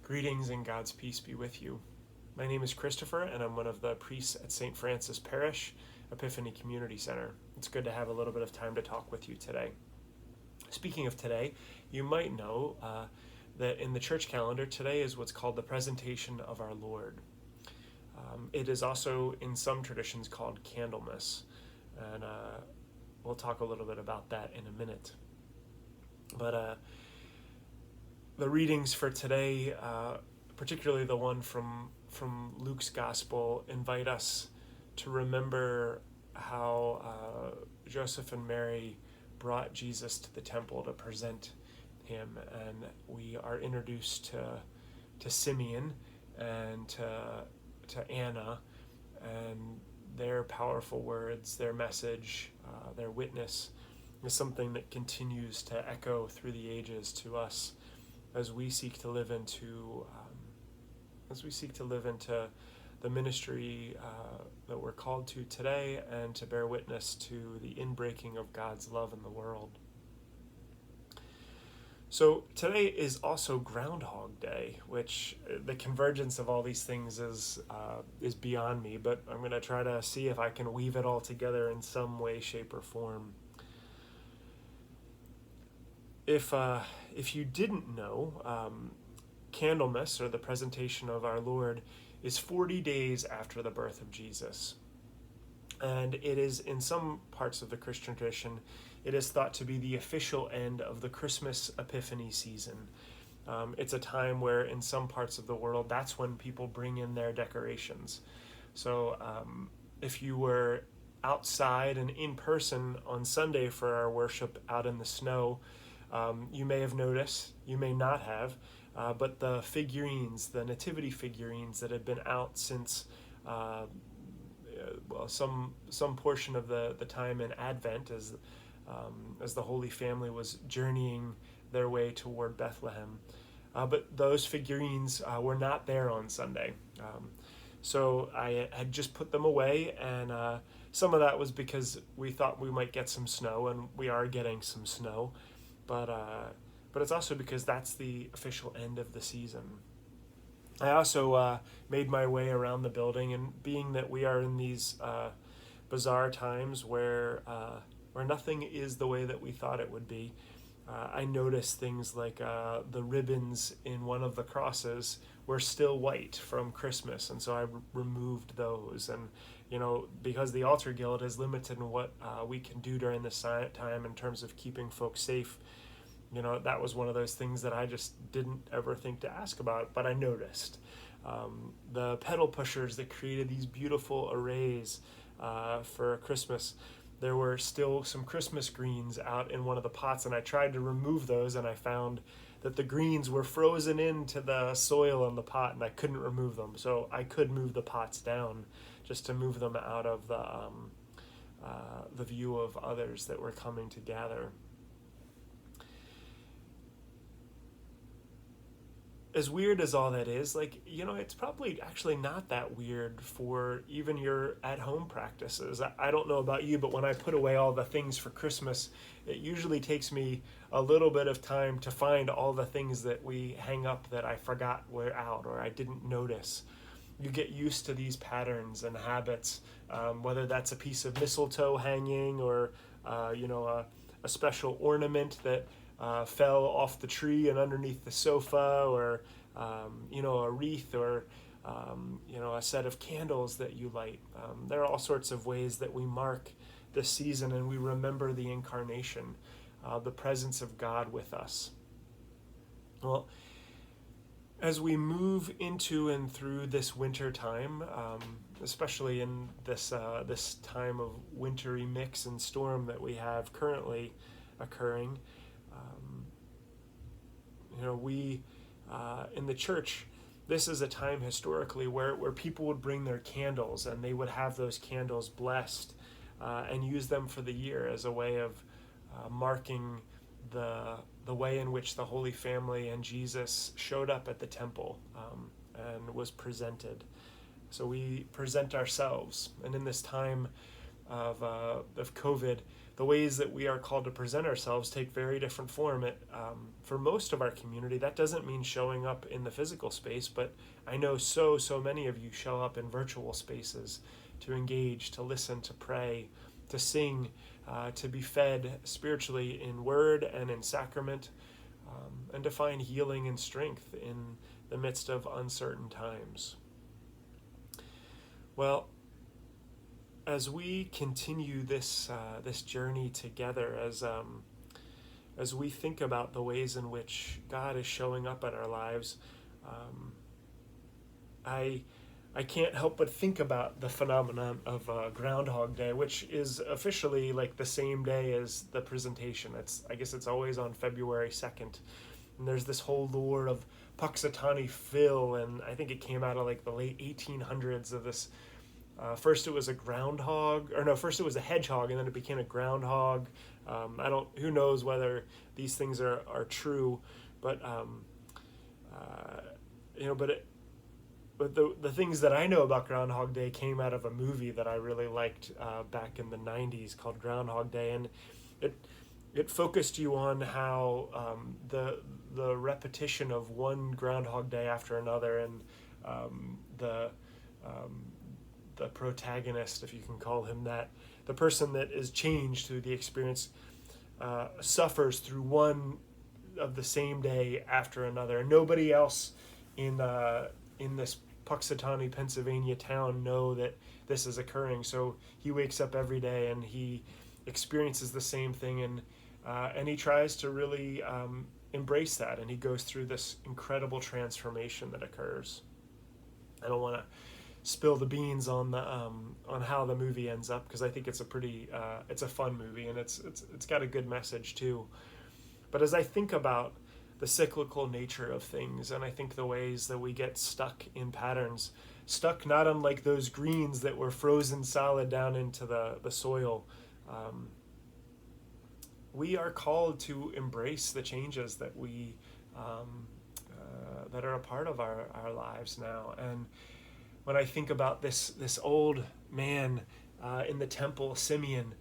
Greetings and God's peace be with you. My name is Kristofer, and I'm one of the priests at St. Francis Parish, Epiphany Community Center. It's good to have a little bit of time to talk with you today. Speaking of today, you might know that in the church calendar, today is what's called the Presentation of our Lord. It is also, in some traditions, called Candlemas, and we'll talk a little bit about that in a minute. But the readings for today, particularly the one from Luke's Gospel, invite us to remember how Joseph and Mary brought Jesus to the temple to present him, and we are introduced to Simeon and to Anna and their powerful words, their message, their witness is something that continues to echo through the ages to us as we seek to live into the ministry that we're called to today, and to bear witness to the inbreaking of God's love in the world. So today is also Groundhog Day, which the convergence of all these things is beyond me, but I'm going to try to see if I can weave it all together in some way, shape, or form. If you didn't know, Candlemas, or the Presentation of our Lord, is 40 days after the birth of Jesus. And it is, in some parts of the Christian tradition, it is thought to be the official end of the Christmas Epiphany season. It's a time where, in some parts of the world, that's when people bring in their decorations. So if you were outside and in person on Sunday for our worship out in the snow, you may have noticed, you may not have, but the figurines, the nativity figurines that had been out since some portion of the time in Advent, as the Holy Family was journeying their way toward Bethlehem. But those figurines were not there on Sunday. So I had just put them away, and some of that was because we thought we might get some snow, and we are getting some snow. But it's also because that's the official end of the season. I also made my way around the building, and being that we are in these bizarre times where nothing is the way that we thought it would be, I noticed things like the ribbons in one of the crosses were still white from Christmas, and so I removed those. And because the Altar Guild is limited in what we can do during this time in terms of keeping folks safe, that was one of those things that I just didn't ever think to ask about, but I noticed. The pedal pushers that created these beautiful arrays for Christmas, there were still some Christmas greens out in one of the pots, and I tried to remove those, and I found that the greens were frozen into the soil in the pot, and I couldn't remove them. So I could move the pots down just to move them out of the view of others that were coming to gather. As weird as all that is, it's probably actually not that weird for even your at-home practices. I don't know about you, but when I put away all the things for Christmas, it usually takes me a little bit of time to find all the things that we hang up that I forgot were out or I didn't notice. You get used to these patterns and habits, whether that's a piece of mistletoe hanging or a special ornament that fell off the tree and underneath the sofa, or a wreath, or a set of candles that you light. There are all sorts of ways that we mark this season, and we remember the incarnation, the presence of God with us. Well, as we move into and through this winter time, especially in this time of wintry mix and storm that we have currently occurring, we in the church, this is a time historically where people would bring their candles, and they would have those candles blessed and use them for the year as a way of marking the way in which the Holy Family and Jesus showed up at the temple and was presented. So we present ourselves, and in this time of COVID, the ways that we are called to present ourselves take very different form. For most of our community, that doesn't mean showing up in the physical space, but I know so many of you show up in virtual spaces to engage, to listen, to pray, to sing, to be fed spiritually in word and in sacrament, and to find healing and strength in the midst of uncertain times. Well, as we continue this journey together, as we think about the ways in which God is showing up in our lives, I can't help but think about the phenomenon of Groundhog Day, which is officially like the same day as the presentation. I guess it's always on February 2nd. And there's this whole lore of Puxatawny Phil, and I think it came out of like the late 1800s of this. First it was a first it was a hedgehog, and then it became a groundhog. Who knows whether these things are true, but but the things that I know about Groundhog Day came out of a movie that I really liked back in the 90s called Groundhog Day, and it focused you on how the repetition of one Groundhog Day after another, and the protagonist, if you can call him that, the person that is changed through the experience, suffers through one of the same day after another, and nobody else in this Puxatawny, Pennsylvania town know that this is occurring. So he wakes up every day and he experiences the same thing, and he tries to really embrace that, and he goes through this incredible transformation that occurs. I don't want to spill the beans on how the movie ends up, because I think it's it's a fun movie, and it's got a good message too. But as I think about the cyclical nature of things, and I think the ways that we get stuck in patterns, stuck not unlike those greens that were frozen solid down into the soil, we are called to embrace the changes that that are a part of our lives now. And when I think about this old man in the temple, Simeon,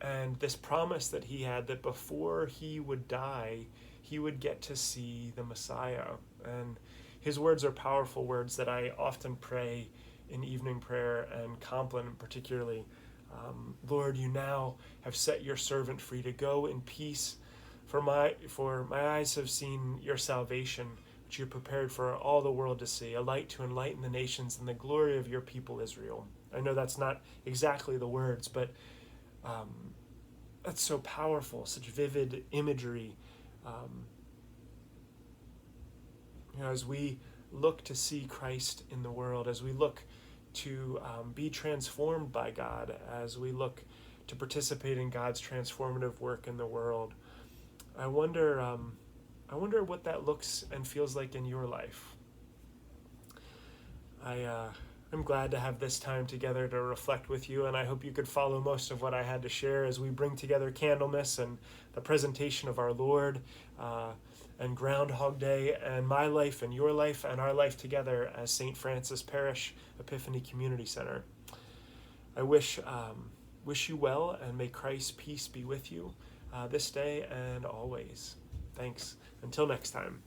and this promise that he had that before he would die, he would get to see the Messiah. And his words are powerful words that I often pray in evening prayer, and Compline particularly. Lord, you now have set your servant free to go in peace, for my eyes have seen your salvation, which you prepared for all the world to see, a light to enlighten the nations and the glory of your people Israel. I know that's not exactly the words, but that's so powerful, such vivid imagery. As we look to see Christ in the world, as we look to be transformed by God, as we look to participate in God's transformative work in the world, I wonder what that looks and feels like in your life. I'm glad to have this time together to reflect with you, and I hope you could follow most of what I had to share as we bring together Candlemas and the presentation of our Lord, and Groundhog Day, and my life and your life and our life together as St. Francis Parish Epiphany Community Center. I wish you well, and may Christ's peace be with you this day and always. Thanks. Until next time.